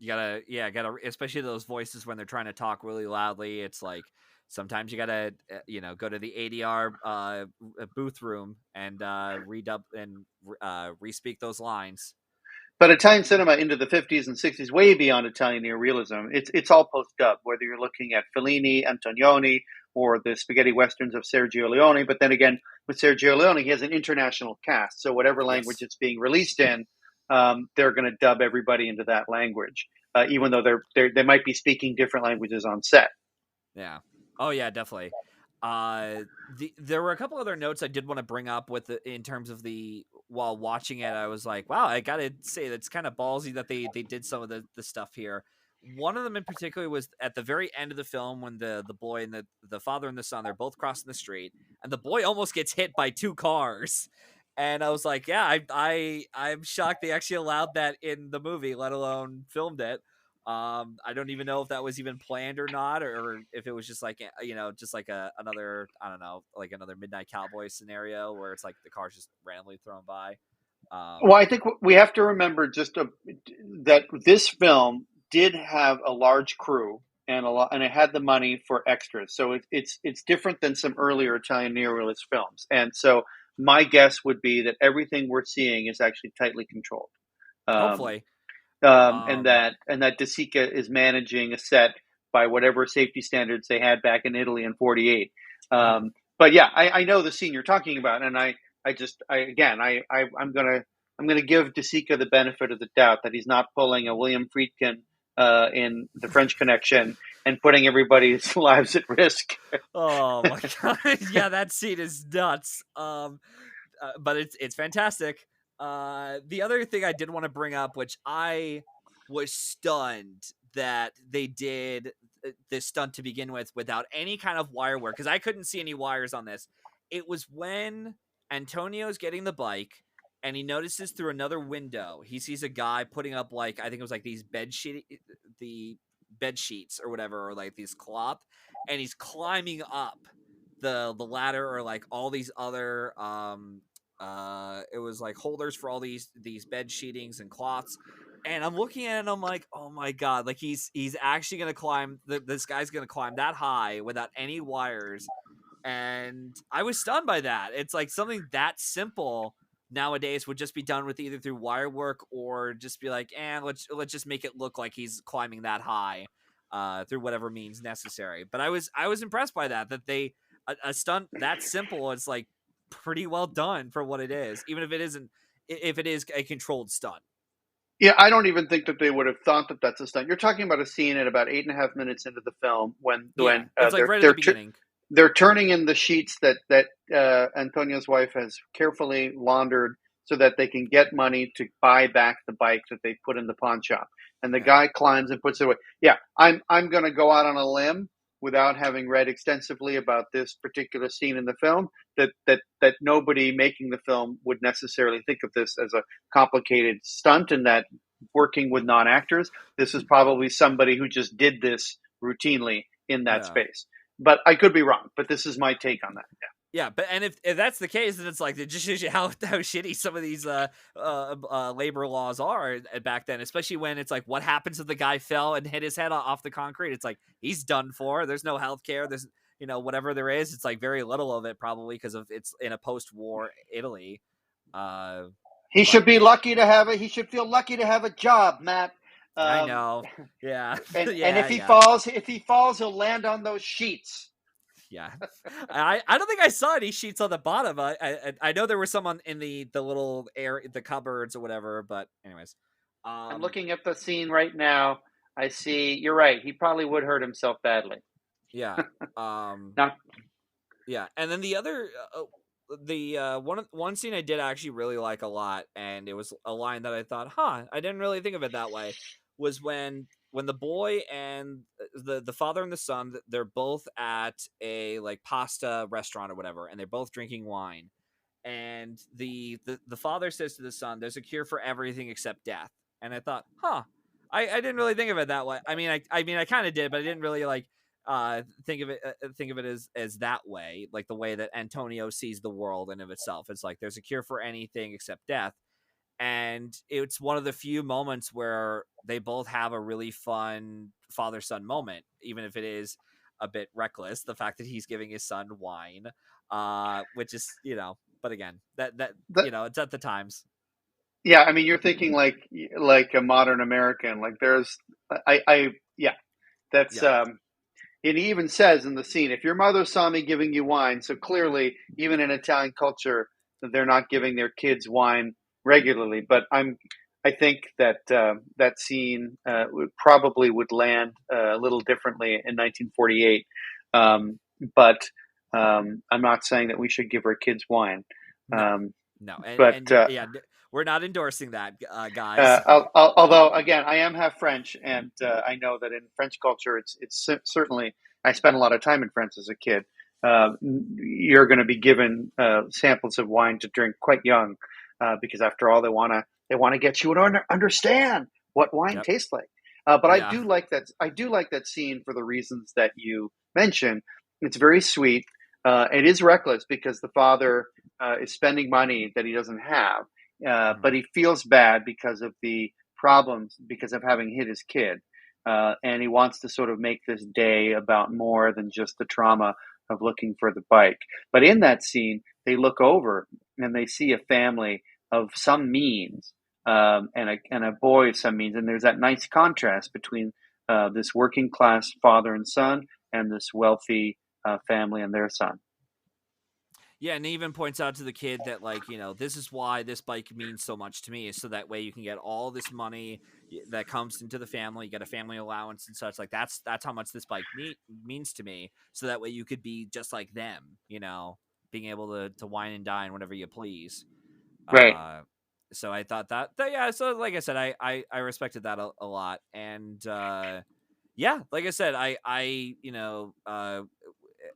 You gotta, especially those voices when they're trying to talk really loudly. It's like sometimes you gotta, go to the ADR booth room and redub and respeak those lines. But Italian cinema into the 50s and 60s, way beyond Italian neorealism, it's all post dub, whether you're looking at Fellini, Antonioni, or the spaghetti westerns of Sergio Leone. But then again, with Sergio Leone, he has an international cast. So whatever language Yes. it's being released in, they're going to dub everybody into that language, even though they might be speaking different languages on set. Yeah. Oh yeah, definitely. There were a couple other notes I did want to bring up in terms of the while watching it. I was like, wow, I gotta say that's kind of ballsy that they did some of the stuff here. One of them in particular was at the very end of the film when the boy and the father and the son, they're both crossing the street, and the boy almost gets hit by two cars. And I was like, yeah, I'm shocked they actually allowed that in the movie, let alone filmed it. I don't even know if that was even planned or not, or if it was just like just like another, I don't know, like another Midnight Cowboy scenario where it's like the car's just randomly thrown by. Well, I think we have to remember that this film did have a large crew and a lot, and it had the money for extras. So it's different than some earlier Italian neorealist films. And so my guess would be that everything we're seeing is actually tightly controlled, um, Hopefully, and that De Sica is managing a set by whatever safety standards they had back in Italy in '48. Mhm. But yeah, I know the scene you're talking about, and I'm gonna give De Sica the benefit of the doubt that he's not pulling a William Friedkin in The French Connection and putting everybody's lives at risk. Oh my god. Yeah, that scene is nuts. But it's fantastic. The other thing I did want to bring up, which I was stunned that they did this stunt to begin with without any kind of wire work, because I couldn't see any wires on this. It was when Antonio's getting the bike and he notices through another window, he sees a guy putting up, like, I think it was like the bed sheets or whatever, or like these cloth, and he's climbing up the ladder, or like all these other it was like holders for all these bed sheetings and cloths, and I'm looking at it and I'm like, oh my god, like he's actually gonna climb, this guy's gonna climb that high without any wires. And I was stunned by that. It's like something that simple nowadays would just be done with either through wire work, or just be like, let's just make it look like he's climbing that high through whatever means necessary. But I was impressed by that they, a stunt that simple, it's like pretty well done for what it is, even if it isn't, if it is a controlled stunt. Yeah, I don't even think that they would have thought that that's a stunt. You're talking about a scene at about 8.5 minutes into the film when Yeah, it's like right at the they're beginning. they're turning in the sheets that Antonio's wife has carefully laundered so that they can get money to buy back the bike that they put in the pawn shop. And the Yeah. guy climbs and puts it away. Yeah, I'm going to go out on a limb without having read extensively about this particular scene in the film, that nobody making the film would necessarily think of this as a complicated stunt, and that working with non-actors, this is probably somebody who just did this routinely in that Yeah. space. But I could be wrong. But this is my take on that. Yeah, but and if that's the case, then it's like, it just shows you how shitty some of these labor laws are back then, especially when it's like, what happens if the guy fell and hit his head off the concrete? It's like he's done for. There's no health care. There's, whatever there is, it's like very little of it, probably because of it's in a post-war Italy. Uh, He but should be lucky to have it. He should feel lucky to have a job, Matt. I Um, know, yeah, and yeah, yeah. if he falls, he'll land on those sheets. Yeah, I don't think I saw any sheets on the bottom. I know there were some on in the little air, the cupboards or whatever. But anyways, I'm um, looking at the scene right now. I see. You're right. He probably would hurt himself badly. yeah, um, Not yeah, and then the other the one scene I did actually really like a lot, and it was a line that I thought, I didn't really think of it that way, was when the boy and the father and the son, they're both at a like pasta restaurant or whatever, and they're both drinking wine, and the father says to the son, "There's a cure for everything except death." And I thought, I didn't really think of it that way. I mean, I kind of did, but I didn't really like think of it as that way, like the way that Antonio sees the world and of itself. It's like there's a cure for anything except death, and it's one of the few moments where they both have a really fun father son moment, even if it is a bit reckless. The fact that he's giving his son wine, which is, but again, that that. it's at the times. Yeah, I mean, you're thinking like a modern American. Like there's, yeah, that's. Yeah. And he even says in the scene, if your mother saw me giving you wine, so clearly, even in Italian culture, they're not giving their kids wine regularly. But I think that that scene probably would land a little differently in 1948. Um, but I'm not saying that we should give our kids wine. No, Um, no, but and yeah, we're not endorsing that, guys. although again, I am half French, and I know that in French culture, it's certainly. I spent a lot of time in France as a kid. You're going to be given samples of wine to drink quite young, because after all, they want to get you to understand what wine Yep. tastes like. But I Yeah. do like that. I do like that scene for the reasons that you mentioned. It's very sweet. It is reckless because the father is spending money that he doesn't have, Mhm. but he feels bad because of the problems because of having hit his kid, and he wants to sort of make this day about more than just the trauma of looking for the bike. But in that scene, they look over and they see a family of some means, and a boy of some means, and there's that nice contrast between this working class father and son, and this wealthy family and their son. Yeah, and he even points out to the kid that, like, this is why this bike means so much to me, is so that way you can get all this money that comes into the family, you get a family allowance and such. Like, that's how much this bike means to me, so that way you could be just like them, being able to wine and dine whenever you please. Right. Uh, so I thought that yeah. So like I said, I respected that a lot, and yeah, like I said,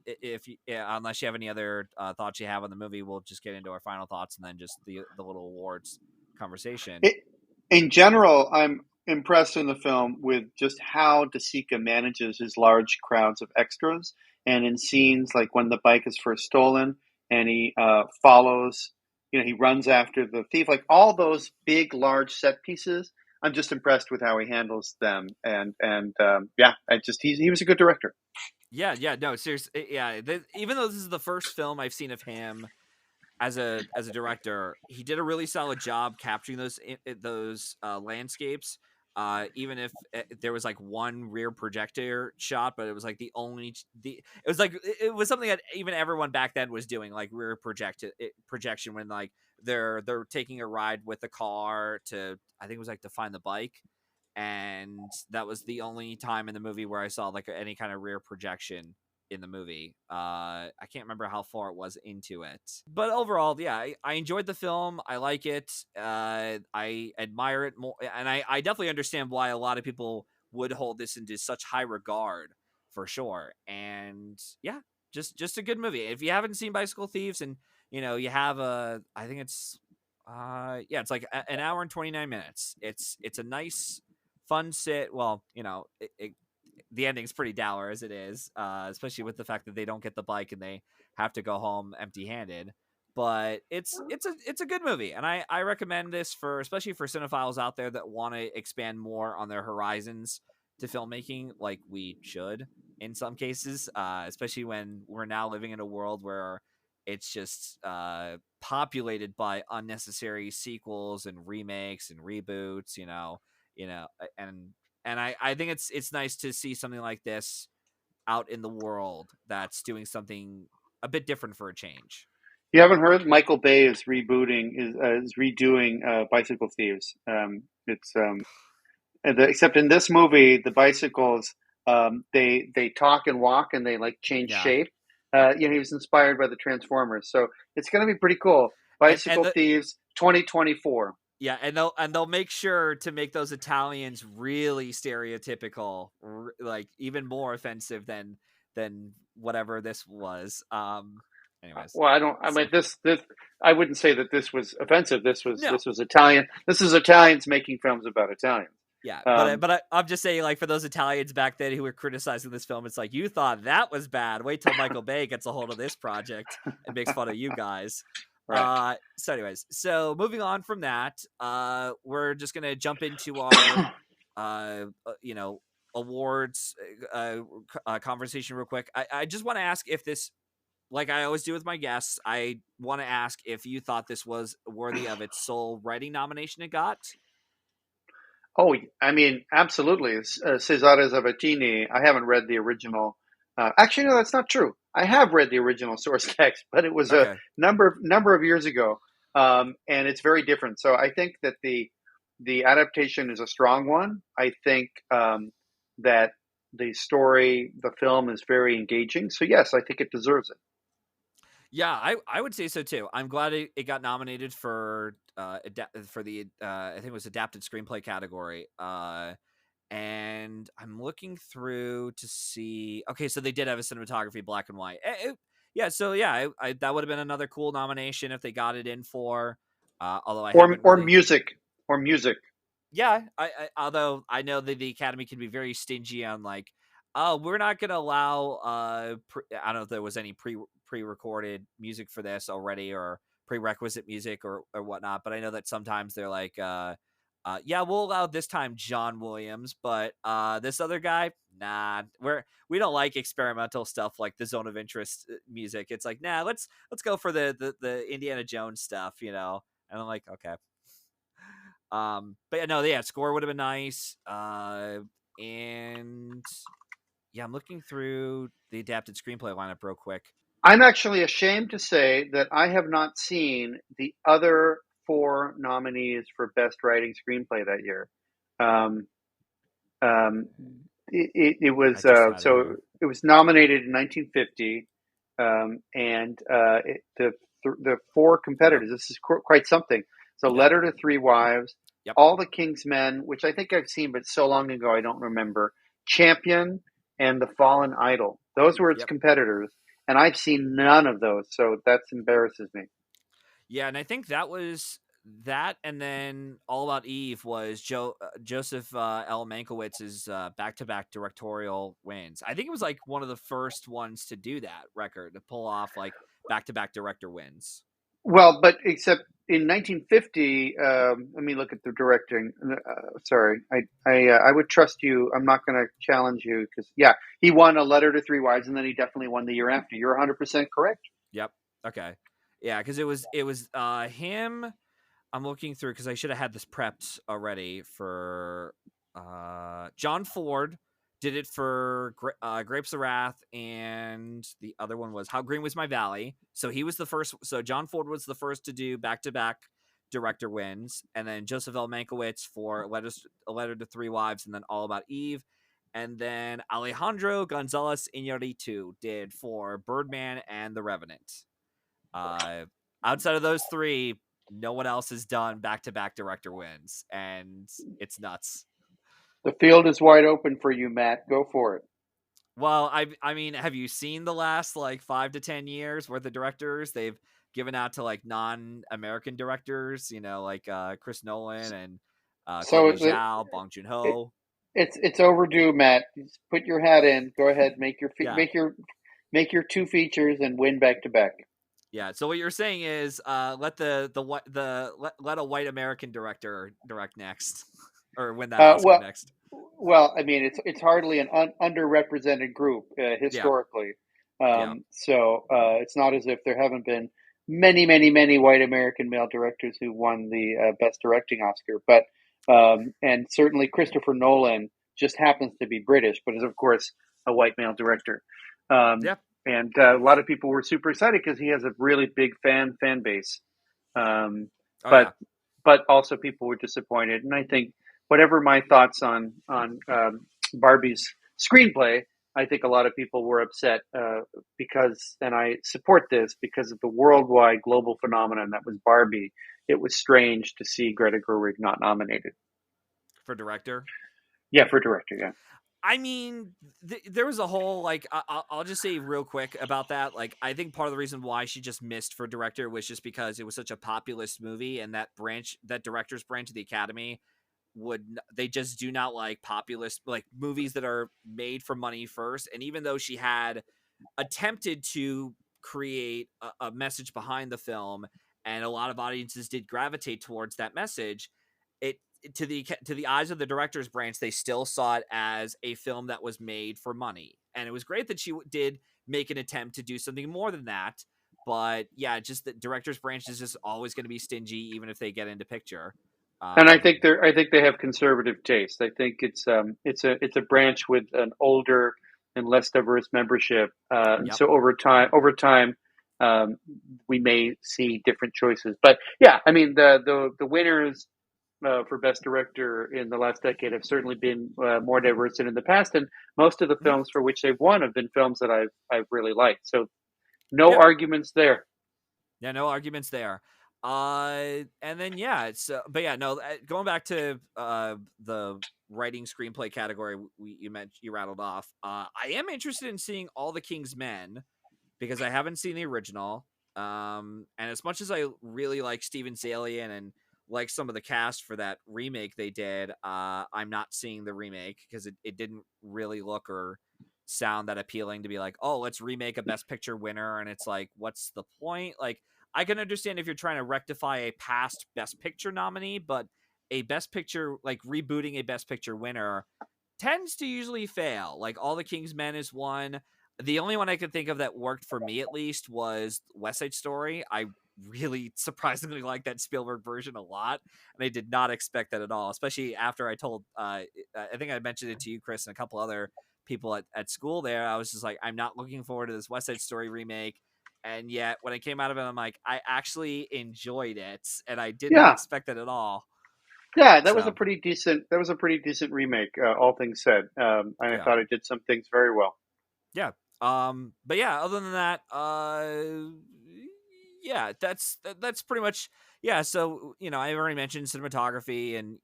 if you, yeah, unless you have any other thoughts you have on the movie, we'll just get into our final thoughts and then just the little awards conversation. It, in general, I'm impressed in the film with just how De Sica manages his large crowds of extras, and in scenes like when the bike is first stolen and he follows, he runs after the thief, like all those big, large set pieces. I'm just impressed with how he handles them, and yeah, he was a good director. Yeah, no, seriously, yeah. Even though this is the first film I've seen of him as a director, he did a really solid job capturing those landscapes. Even if there was like one rear projector shot, but it was like it was like it was something that even everyone back then was doing, like rear projection when like they're taking a ride with the car to, I think it was like to find the bike, and that was the only time in the movie where I saw like any kind of rear projection in the movie. I can't remember how far it was into it, but overall, yeah, I enjoyed the film. I like it. I admire it more, and I definitely understand why a lot of people would hold this into such high regard, for sure. And yeah, just a good movie. If you haven't seen Bicycle Thieves, and you have I think it's yeah, it's like an hour and 29 minutes. It's a nice fun sit. Well, the ending's pretty dour as it is, especially with the fact that they don't get the bike and they have to go home empty-handed. But it's a good movie, and I recommend this for, especially for cinephiles out there that want to expand more on their horizons to filmmaking, like we should in some cases, especially when we're now living in a world where it's just populated by unnecessary sequels and remakes and reboots. You know, and I think it's nice to see something like this out in the world that's doing something a bit different for a change. You haven't heard Michael Bay is redoing Bicycle Thieves. It's except in this movie, the bicycles they talk and walk and they like change Yeah, shape. He was inspired by the Transformers, so it's going to be pretty cool. and Bicycle Thieves 2024. yeah, and they'll make sure to make those Italians really stereotypical, like even more offensive than whatever this was. Anyways, Well, I don't. I so mean, this. I wouldn't say that this was offensive. no, This was Italian. This is Italians making films about Italians. yeah, Um, I'm just saying, like, for those Italians back then who were criticizing this film, it's like, you thought that was bad. Wait till Michael Bay gets a hold of this project and makes fun of you guys. right. So anyways, so moving on from that, we're just gonna jump into our you know, awards conversation real quick. I just want to ask if this, like I always do with my guests, I want to ask if you thought this was worthy of its sole writing nomination it got. Oh, I mean, absolutely. Cesare Zavattini. I haven't read the original. Actually, no, that's not true. I have read the original source text, but it was a Okay. number of years ago, and it's very different. So I think that the adaptation is a strong one. I think that the story, the film, is very engaging. So yes, I think it deserves it. Yeah, I would say so too. I'm glad it got nominated for for the I think it was adapted screenplay category. And I'm looking through to see. Okay, so they did have a cinematography black and white. Yeah, so yeah, that would have been another cool nomination if they got it in for. Although I haven't Or really. music, or music. Yeah, although I know that the Academy can be very stingy on, like, oh, we're not going to allow I don't know if there was any pre-recorded music for this already, or prerequisite music or whatnot, but I know that sometimes they're like yeah, we'll allow this time John Williams, but this other guy, nah, we don't like experimental stuff like the Zone of Interest music. It's like, nah, let's go for the Indiana Jones stuff, And I'm like, okay. But yeah, no, yeah, score would have been nice. And yeah, I'm looking through the adapted screenplay lineup real quick. I'm actually ashamed to say that I have not seen the other four nominees for Best Writing Screenplay that year. Um, um, it I was just had it so here. it was nominated in 1950, and the four Yep. competitors. This is quite something. So, Yep. Letter to Three Wives, Yep. All the King's Men, which I think I've seen, but so long ago I don't remember. Champion and The Fallen Idol. Those were its Yep. competitors, and I've seen none of those. So that embarrasses me. Yeah, and I think that was that, and then All About Eve was Joseph L. Mankiewicz's back-to-back directorial wins. I think it was like one of the first ones to do that record to pull off like back-to-back director wins. Well, but except in 1950, let me look at the directing. Sorry, I would trust you. I'm not going to challenge you because yeah, he won A Letter to Three Wives, and then he definitely won the year after. You're 100% correct. Yep. Okay. Yeah, because it was him. I'm looking through because I should have had this prepped already for John Ford did it for Grapes of Wrath, and the other one was How Green Was My Valley. So he was the first. So John Ford was the first to do back to back director wins, and then Joseph L. Mankiewicz for A Letter to Three Wives, and then All About Eve. And then Alejandro Gonzalez Iñárritu did for Birdman and The Revenant. Uh, Outside of those three, no one else has done back-to-back director wins, and it's nuts. The field is wide open for you, Matt. Go for it. Well, I mean, have you seen the last like 5 to 10 years worth of directors they've given out to like non-American directors? You know, like Chris Nolan and So Chloe Zhao, Bong Joon it, Ho. it's overdue, Matt. Just put your hat in. Go ahead, Yeah, make your two features and win back to back. yeah. So what you're saying is, let a white American director direct next, or win that Uh, Oscar well, next. I mean, it's hardly an underrepresented group Yeah, historically. yeah. So it's not as if there haven't been many white American male directors who won the best directing Oscar. But and certainly Christopher Nolan just happens to be British, but is of course a white male director. Um, Yeah. and a lot of people were super excited because he has a really big fan base. Um, Oh but yeah. also people were disappointed, and I think whatever my thoughts on Barbie's screenplay, I think a lot of people were upset because, and I support this because of the worldwide global phenomenon that was Barbie. It was strange to see Greta Gerwig not nominated. For director. Yeah, for director. Yeah. I mean, there was a whole like I'll just say real quick about that. Like, I think part of the reason why she just missed for director was just because it was such a populist movie, and that director's branch of the Academy they just do not like populist like movies that are made for money first. And even though she had attempted to create a message behind the film, and a lot of audiences did gravitate towards that message, it to the eyes of the director's branch, they still saw it as a film that was made for money. And it was great that she did make an attempt to do something more than that. But yeah, just the director's branch is just always going to be stingy, even if they get into picture. And Um, I think they have conservative taste. I think it's a branch with an older and less diverse membership. And yep. so over time, um, we may see different choices. But yeah, I mean the winners for best director in the last decade have certainly been more diverse than in the past, and most of the Mhm. films for which they've won have been films that I've really liked. So no Yeah. arguments there. Yeah, no arguments there. And then yeah, it's but yeah, no. Going back to the writing screenplay category you rattled off. I am interested in seeing All the King's Men because I haven't seen the original. And as much as I really like Steven Zalian and like some of the cast for that remake they did, I'm not seeing the remake because it didn't really look or sound that appealing to be like, oh, let's remake a Best Picture winner. And it's like, what's the point? Like, I can understand if you're trying to rectify a past Best Picture nominee, but a Best Picture, like rebooting a Best Picture winner, tends to usually fail. Like, All the King's Men is one. The only one I could think of that worked for me at least was West Side Story. I really surprisingly like that Spielberg version a lot, and I did not expect that at all. Especially after I told, I think I mentioned it to you, Chris, and a couple other people at school. There, I was just like, I'm not looking forward to this West Side Story remake. And yet, when I came out of it, I'm like, I actually enjoyed it, and I did not Yeah, expect it at all. yeah, that was a So, pretty decent. That was a pretty decent remake, all things said. And I yeah. thought it did some things very well. Yeah. But yeah, other than that, yeah, that's pretty much, yeah. So, I already mentioned cinematography, and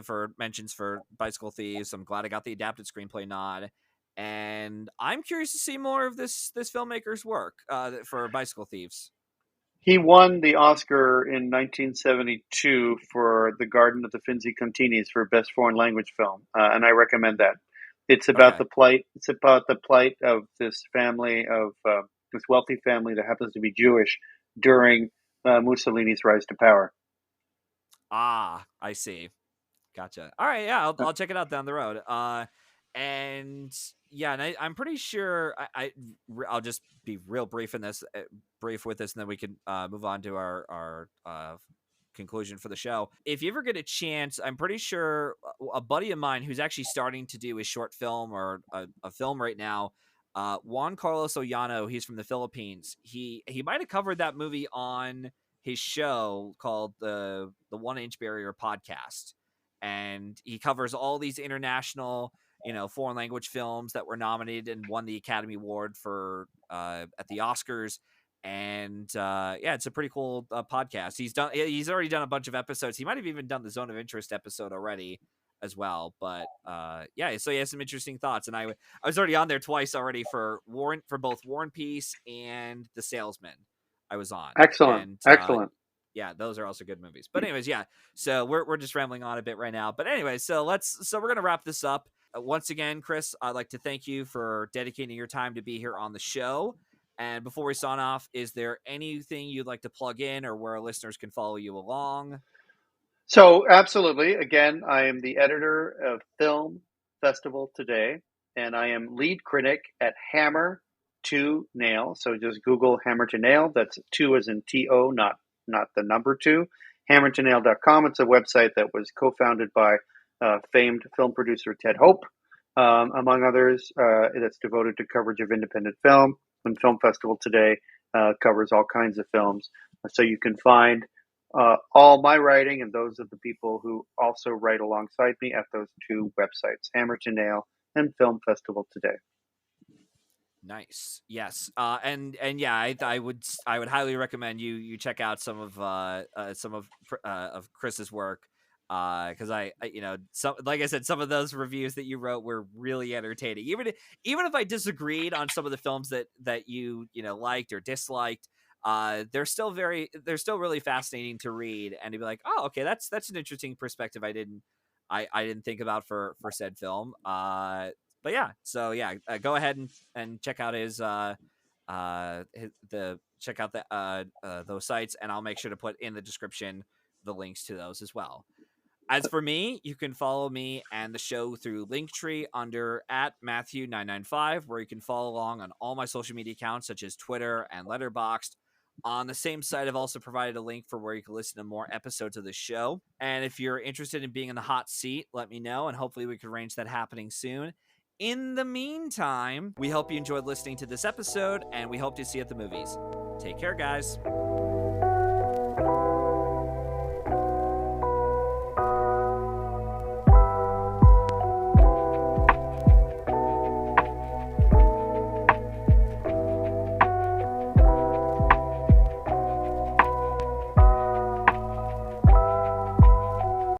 for mentions for Bicycle Thieves. I'm glad I got the adapted screenplay nod, and I'm curious to see more of this filmmaker's work for Bicycle Thieves. He won the Oscar in 1972 for The Garden of the Finzi Continis for Best Foreign Language Film, and I recommend that. It's about Okay. the plight. It's about the plight of this family of this wealthy family that happens to be Jewish during Mussolini's rise to power. Ah, I see. Gotcha. All right, yeah, I'll check it out down the road. And yeah, and I'm pretty sure I'll just be real brief in this, brief with this, and then we can move on to our conclusion for the show. If you ever get a chance, I'm pretty sure a buddy of mine who's actually starting to do a short film or a film right now. Juan Carlos Ollano, he's from the Philippines. He might have covered that movie on his show called the 1 Inch Barrier podcast, and he covers all these international, foreign language films that were nominated and won the Academy Award for at the Oscars. And yeah, it's a pretty cool podcast. He's already done a bunch of episodes. He might have even done the Zone of Interest episode already as well. But yeah, so he has some interesting thoughts. And I was already on there twice already for both War and Peace and The Salesman. I was on, Excellent, and excellent. yeah, those are also good movies. But anyways, yeah. So we're just rambling on a bit right now. But anyway, so we're gonna wrap this up. Once again, Chris, I'd like to thank you for dedicating your time to be here on the show. And before we sign off, is there anything you'd like to plug in, or where our listeners can follow you along? So, absolutely. Again, I am the editor of Film Festival Today, and I am lead critic at Hammer to Nail. So just Google Hammer to Nail. That's two as in TO, not the number two. HammerToNail.com. It's a website that was co-founded by famed film producer Ted Hope, among others. That's devoted to coverage of independent film. And Film Festival Today covers all kinds of films. So you can find all my writing and those of the people who also write alongside me at those two websites, Hammer to Nail and Film Festival Today. Nice. Yes. And yeah, I would highly recommend you check out some of Chris's work. Because some, like I said, some of those reviews that you wrote were really entertaining. Even if I disagreed on some of the films that you liked or disliked, they're still really fascinating to read, and to be like, oh, okay, that's an interesting perspective I didn't think about for said film. But yeah, so yeah, go ahead and check out check out those sites, and I'll make sure to put in the description the links to those as well. As for me, you can follow me and the show through Linktree under at Matthew995, where you can follow along on all my social media accounts such as Twitter and Letterboxd. On the same site, I've also provided a link for where you can listen to more episodes of the show. And if you're interested in being in the hot seat, let me know, and hopefully we can arrange that happening soon. In the meantime, we hope you enjoyed listening to this episode, and we hope to see you at the movies. Take care, guys.